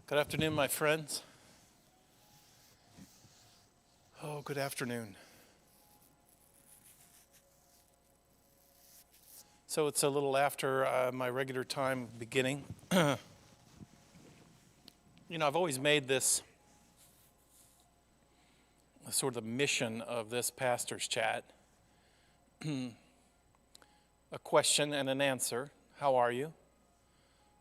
Good afternoon, my friends. Oh, good afternoon. So it's a little after my regular time beginning. I've always made this sort of the mission of this pastor's chat. A question and an answer. How are you?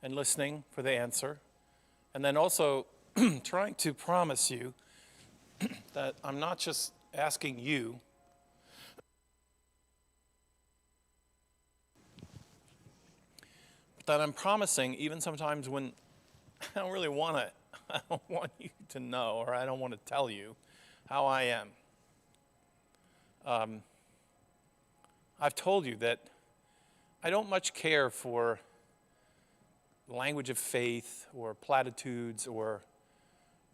And listening for the answer. And then also trying to promise you that I'm not just asking you, but that I'm promising even sometimes when I don't really want to, I don't want you to know, or I don't want to tell you how I am. I've told you that I don't much care for language of faith or platitudes or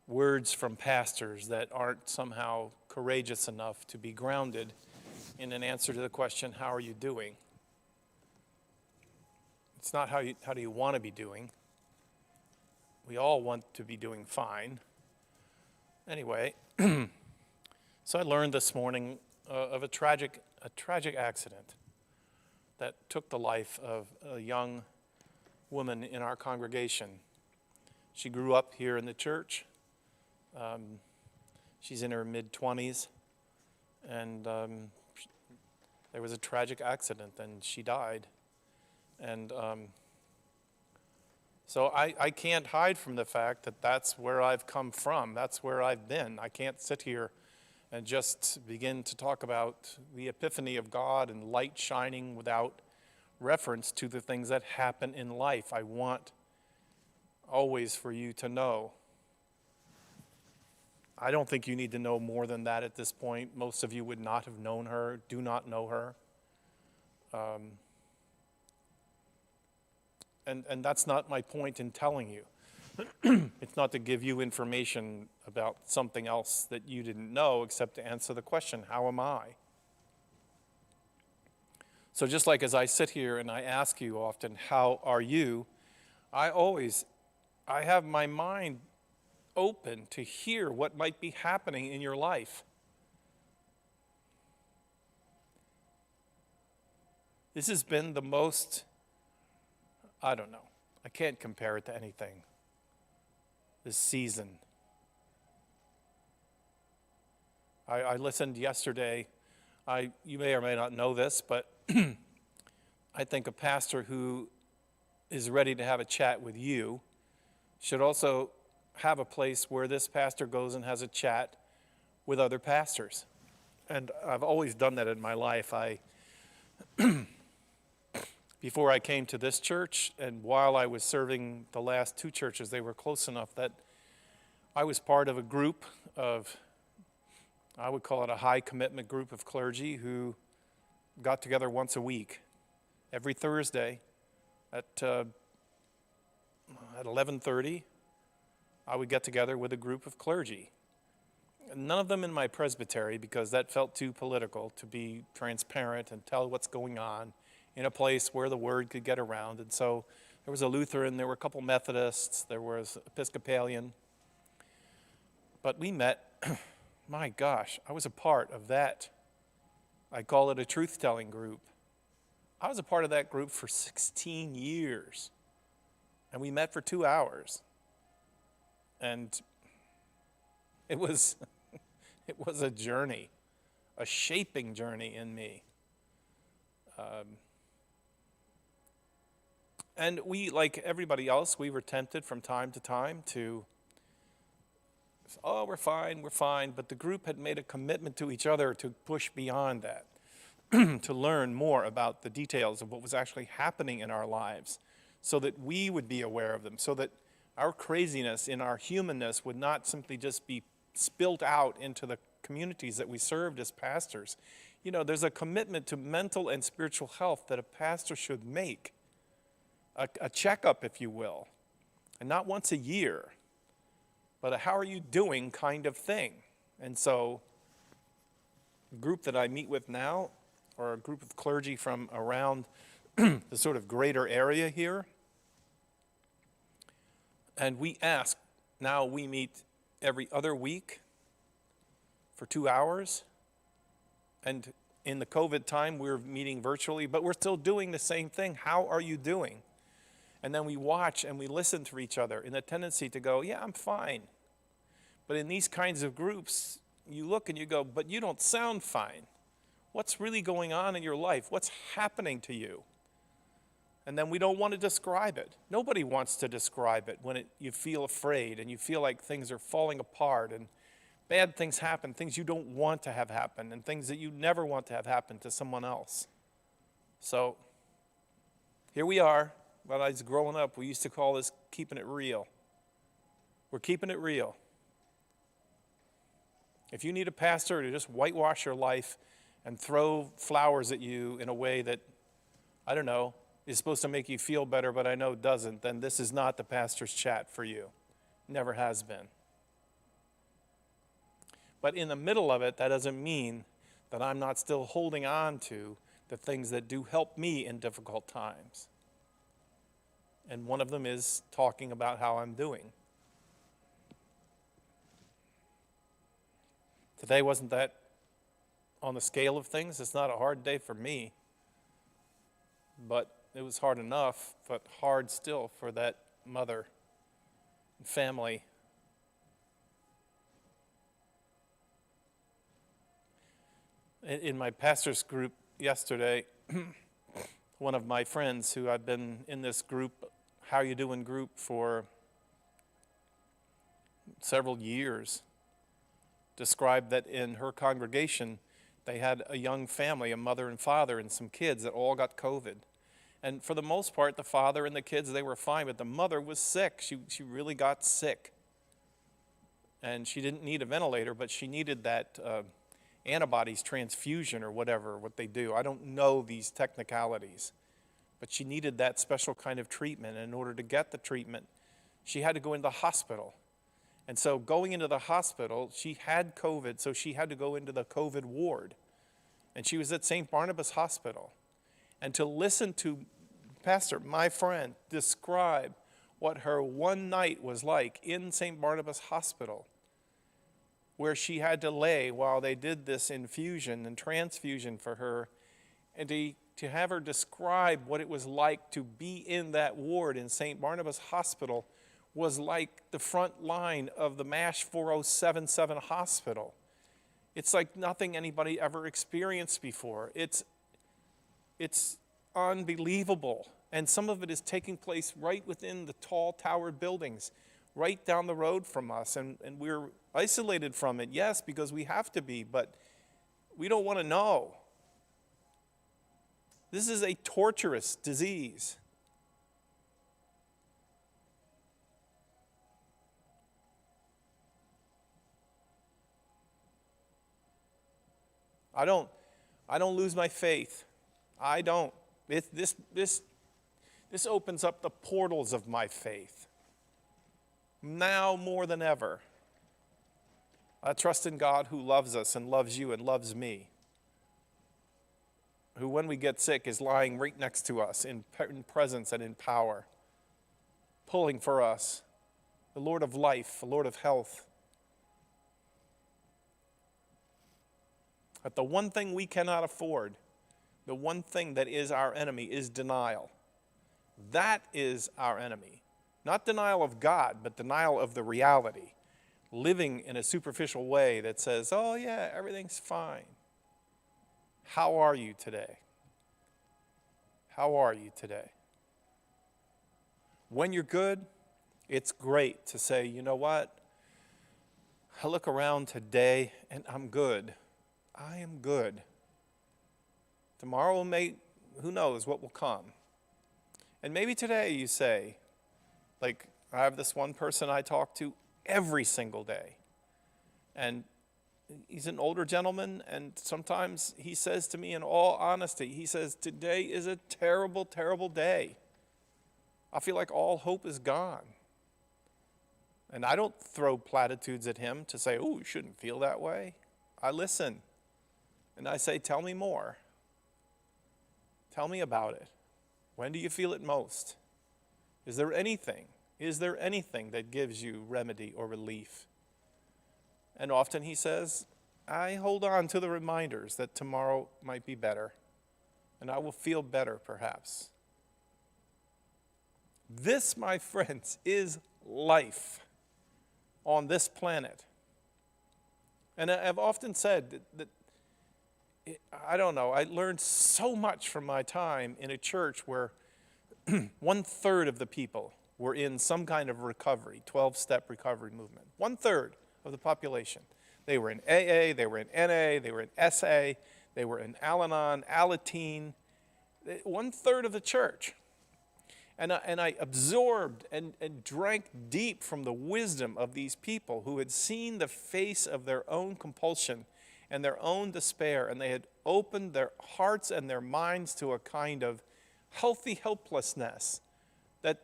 words from pastors that aren't somehow courageous enough to be grounded in an answer to the question, how are you doing? It's not how do you want to be doing. We all want to be doing fine. Anyway, so I learned this morning of a tragic accident that took the life of a young woman in our congregation. She grew up here in the church. She's in her mid-20s, and there was a tragic accident, and she died. And so I can't hide from the fact that that's where I've come from. That's where I've been. I can't sit here and just begin to talk about the epiphany of God and light shining without reference to the things that happen in life. I want always for you to know. I don't think you need to know more than that at this point. Most of you would not have known her, do not know her. And that's not my point in telling you. It's not to give you information about something else that you didn't know, except to answer the question, how am I? So just like as I sit here and I ask you often, how are you? I have my mind open to hear what might be happening in your life. This has been the most, I don't know, I can't compare it to anything this season. I listened yesterday. You may or may not know this, but I think a pastor who is ready to have a chat with you should also have a place where this pastor goes and has a chat with other pastors. And I've always done that in my life. Before I came to this church, and while I was serving the last two churches, they were close enough that I was part of a group of, I would call it a high commitment group of clergy who got together once a week, every Thursday at 11:30. I would get together with a group of clergy. None of them in my presbytery, because that felt too political to be transparent and tell what's going on in a place where the word could get around. And so there was a Lutheran, there were a couple Methodists, there was Episcopalian. But we met, my gosh, I was a part of that. I call it a truth-telling group. I was a part of that group for 16 years. And we met for 2 hours. And it was a journey, a shaping journey in me. And we, like everybody else, we were tempted from time to time to, oh, we're fine. But the group had made a commitment to each other to push beyond that, to learn more about the details of what was actually happening in our lives so that we would be aware of them, so that our craziness in our humanness would not simply just be spilt out into the communities that we served as pastors. There's a commitment to mental and spiritual health that a pastor should make, a checkup, if you will, and not once a year, but a how are you doing kind of thing. And so the group that I meet with now, or a group of clergy from around the sort of greater area here, and we ask Now we meet every other week for 2 hours. And in the COVID time, we're meeting virtually, but we're still doing the same thing. How are you doing? And then we watch and we listen to each other in the tendency to go, yeah, I'm fine. But in these kinds of groups, you look and you go, but you don't sound fine. What's really going on in your life? What's happening to you? And then we don't want to describe it. Nobody wants to describe it when you feel afraid and you feel like things are falling apart and bad things happen, things you don't want to have happen and things that you never want to have happen to someone else. So here we are. When I was growing up, we used to call this keeping it real. We're keeping it real. If you need a pastor to just whitewash your life and throw flowers at you in a way that, I don't know, is supposed to make you feel better, but I know doesn't, then this is not the pastor's chat for you. Never has been. But in the middle of it, that doesn't mean that I'm not still holding on to the things that do help me in difficult times. And one of them is talking about how I'm doing. Today wasn't that on the scale of things. It's not a hard day for me. But it was hard enough, but hard still for that mother and family. In my pastor's group yesterday, one of my friends who I've been in this group, How You Doing group, for several years, described that in her congregation, they had a young family, a mother and father and some kids that all got COVID. And for the most part, the father and the kids, they were fine, but the mother was sick. She really got sick. And she didn't need a ventilator, but she needed that antibodies transfusion or whatever, what they do. I don't know these technicalities. But she needed that special kind of treatment. And in order to get the treatment, she had to go into the hospital. And so going into the hospital, she had COVID, so she had to go into the COVID ward. And she was at St. Barnabas Hospital. And to listen to Pastor, my friend, describe what her one night was like in St. Barnabas Hospital, where she had to lay while they did this infusion and transfusion for her, and to have her describe what it was like to be in that ward in St. Barnabas Hospital was like the front line of the MASH 4077 hospital. It's like nothing anybody ever experienced before. It's unbelievable. And some of it is taking place right within the tall towered buildings, right down the road from us. And we're isolated from it, yes, because we have to be, but we don't want to know. This is a torturous disease. I don't lose my faith. I don't. This opens up the portals of my faith. Now more than ever. I trust in God who loves us and loves you and loves me. Who, when we get sick, is lying right next to us in presence and in power, pulling for us. The Lord of life, the Lord of health. But the one thing we cannot afford, the one thing that is our enemy, is denial. That is our enemy. Not denial of God, but denial of the reality. Living in a superficial way that says, oh yeah, everything's fine. How are you today? How are you today? When you're good, it's great to say, you know what? I look around today and I'm good. I am good. Tomorrow who knows what will come. And maybe today you say, like, I have this one person I talk to every single day. And he's an older gentleman, and sometimes he says to me in all honesty, he says, today is a terrible, terrible day. I feel like all hope is gone. And I don't throw platitudes at him to say, oh, you shouldn't feel that way. I listen. And I say, tell me more. Tell me about it. When do you feel it most? Is there anything Is there anything that gives you remedy or relief? And often he says, I hold on to the reminders that tomorrow might be better, and I will feel better perhaps. This, my friends, is life on this planet. And I've often said that I don't know, I learned so much from my time in a church where 1/3 of the people were in some kind of recovery, 12-step recovery movement. 1/3 of the population. They were in AA, they were in NA, they were in SA, they were in Al-Anon, Alateen, 1/3 of the church. And I absorbed and drank deep from the wisdom of these people who had seen the face of their own compulsion and their own despair, and they had opened their hearts and their minds to a kind of healthy helplessness that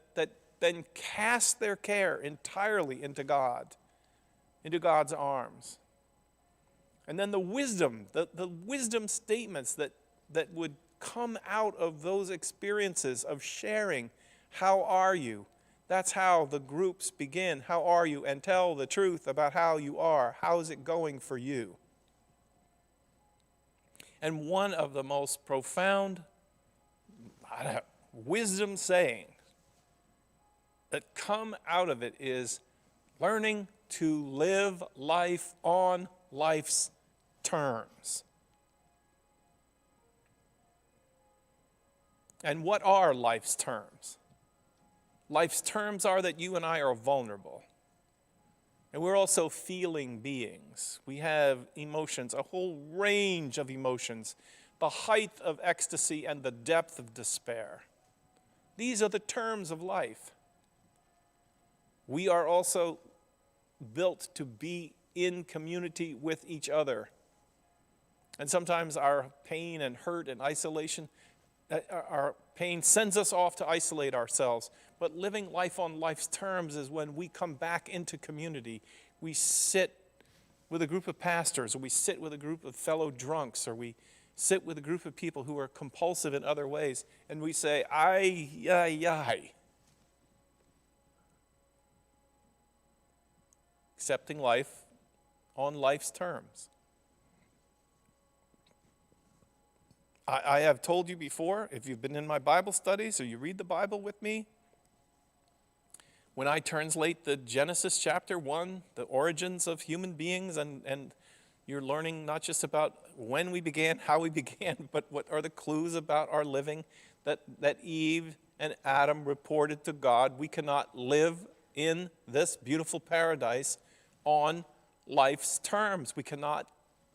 then cast their care entirely into God, into God's arms. And then the wisdom, the wisdom statements that would come out of those experiences of sharing, how are you? That's how the groups begin. How are you? And tell the truth about how you are. How is it going for you? And one of the most profound wisdom sayings that come out of it is learning to live life on life's terms. And what are life's terms? Life's terms are that you and I are vulnerable. And we're also feeling beings. We have emotions, a whole range of emotions, the height of ecstasy and the depth of despair. These are the terms of life. We are also built to be in community with each other. And sometimes our pain and hurt and isolation, our pain sends us off to isolate ourselves. But living life on life's terms is when we come back into community. We sit with a group of pastors, or we sit with a group of fellow drunks, or we sit with a group of people who are compulsive in other ways, and we say, ay, ay, ay. Accepting life on life's terms. I have told you before, if you've been in my Bible studies or you read the Bible with me, when I translate the Genesis chapter 1, the origins of human beings, and you're learning not just about when we began, how we began, but what are the clues about our living that Eve and Adam reported to God. We cannot live in this beautiful paradise on life's terms. We cannot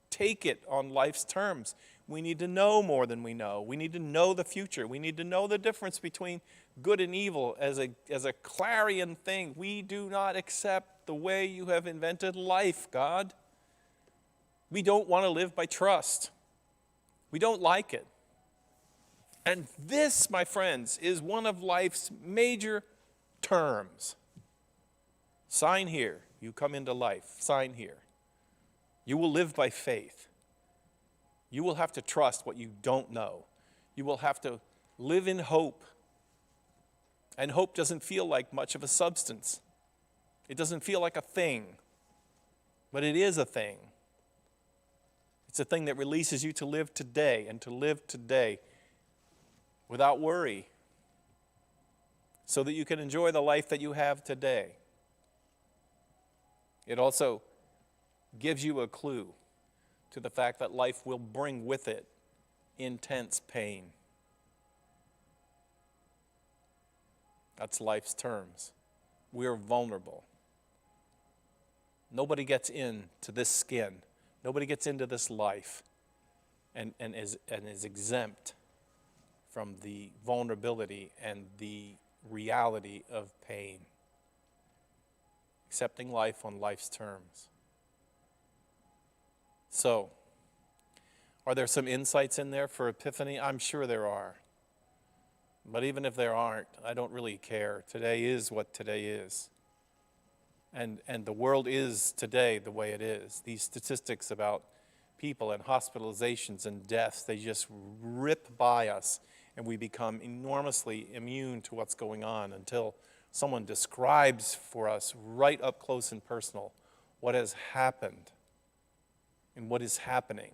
take it on life's terms. We need to know more than we know. We need to know the future. We need to know the difference between good and evil as a clarion thing. We do not accept the way you have invented life, God. We don't want to live by trust. We don't like it. And this, my friends, is one of life's major terms. Sign here. You come into life. Sign here. You will live by faith. You will have to trust what you don't know. You will have to live in hope. And hope doesn't feel like much of a substance. It doesn't feel like a thing. But it is a thing. It's a thing that releases you to live today, and to live today without worry, so that you can enjoy the life that you have today. It also gives you a clue to the fact that life will bring with it intense pain. That's life's terms. We're vulnerable. Nobody gets into this skin. Nobody gets into this life and is exempt from the vulnerability and the reality of pain. Accepting life on life's terms. So, are there some insights in there for Epiphany? I'm sure there are. But even if there aren't, I don't really care. Today is what today is. And the world is today the way it is. These statistics about people and hospitalizations and deaths, they just rip by us, and we become enormously immune to what's going on until someone describes for us right up close and personal what has happened and what is happening.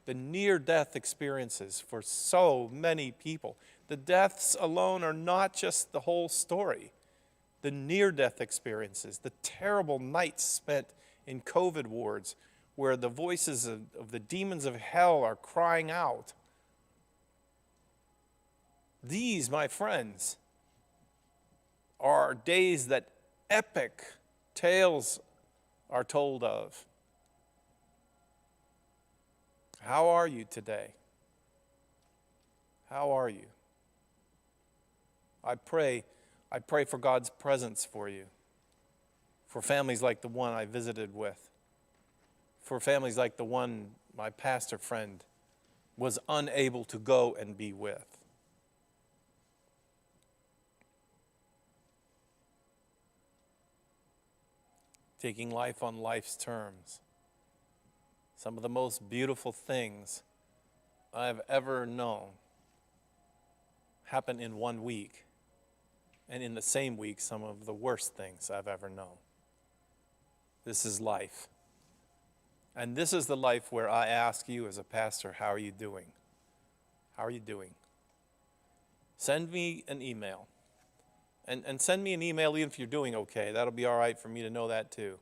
The near-death experiences for so many people. The deaths alone are not just the whole story. The near-death experiences, the terrible nights spent in COVID wards where the voices of the demons of hell are crying out. These, my friends, are days that epic tales are told of. How are you today? How are you? I pray for God's presence for you, for families like the one I visited with, for families like the one my pastor friend was unable to go and be with. Taking life on life's terms. Some of the most beautiful things I've ever known happen in 1 week. And in the same week, some of the worst things I've ever known. This is life. And this is the life where I ask you as a pastor, how are you doing? How are you doing? Send me an email. And send me an email even if you're doing okay. That'll be all right for me to know that too.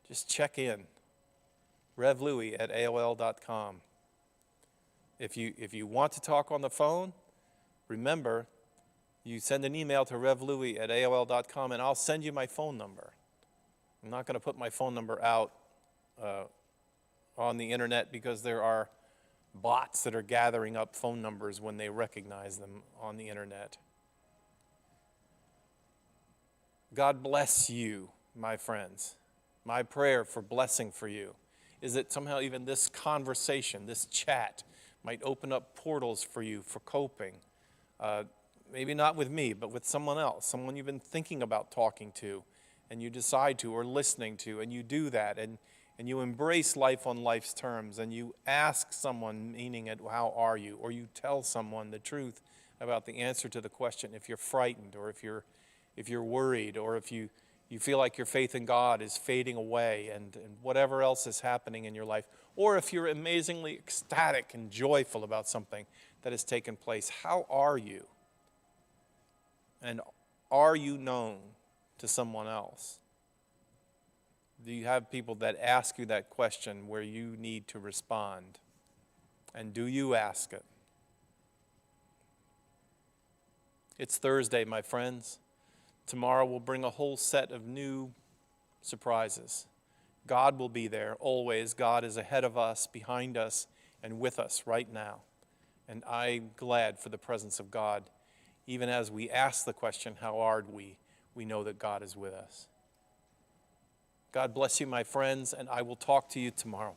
Just check in. revlouis@aol.com. If you want to talk on the phone, remember, you send an email to revlouis@aol.com and I'll send you my phone number. I'm not going to put my phone number out on the internet because there are bots that are gathering up phone numbers when they recognize them on the internet. God bless you, my friends. My prayer for blessing for you is that somehow even this conversation, this chat, might open up portals for you for coping. Maybe not with me, but with someone else, someone you've been thinking about talking to, and you decide to or listening to, and you do that, and you embrace life on life's terms, and you ask someone, meaning it, how are you? Or you tell someone the truth about the answer to the question if you're frightened, or if you're worried, or if you feel like your faith in God is fading away, and whatever else is happening in your life, or if you're amazingly ecstatic and joyful about something that has taken place. How are you? And are you known to someone else? Do you have people that ask you that question where you need to respond? And do you ask it? It's Thursday, my friends. Tomorrow will bring a whole set of new surprises. God will be there always. God is ahead of us, behind us, and with us right now. And I'm glad for the presence of God. Even as we ask the question, how are we know that God is with us. God bless you, my friends, and I will talk to you tomorrow.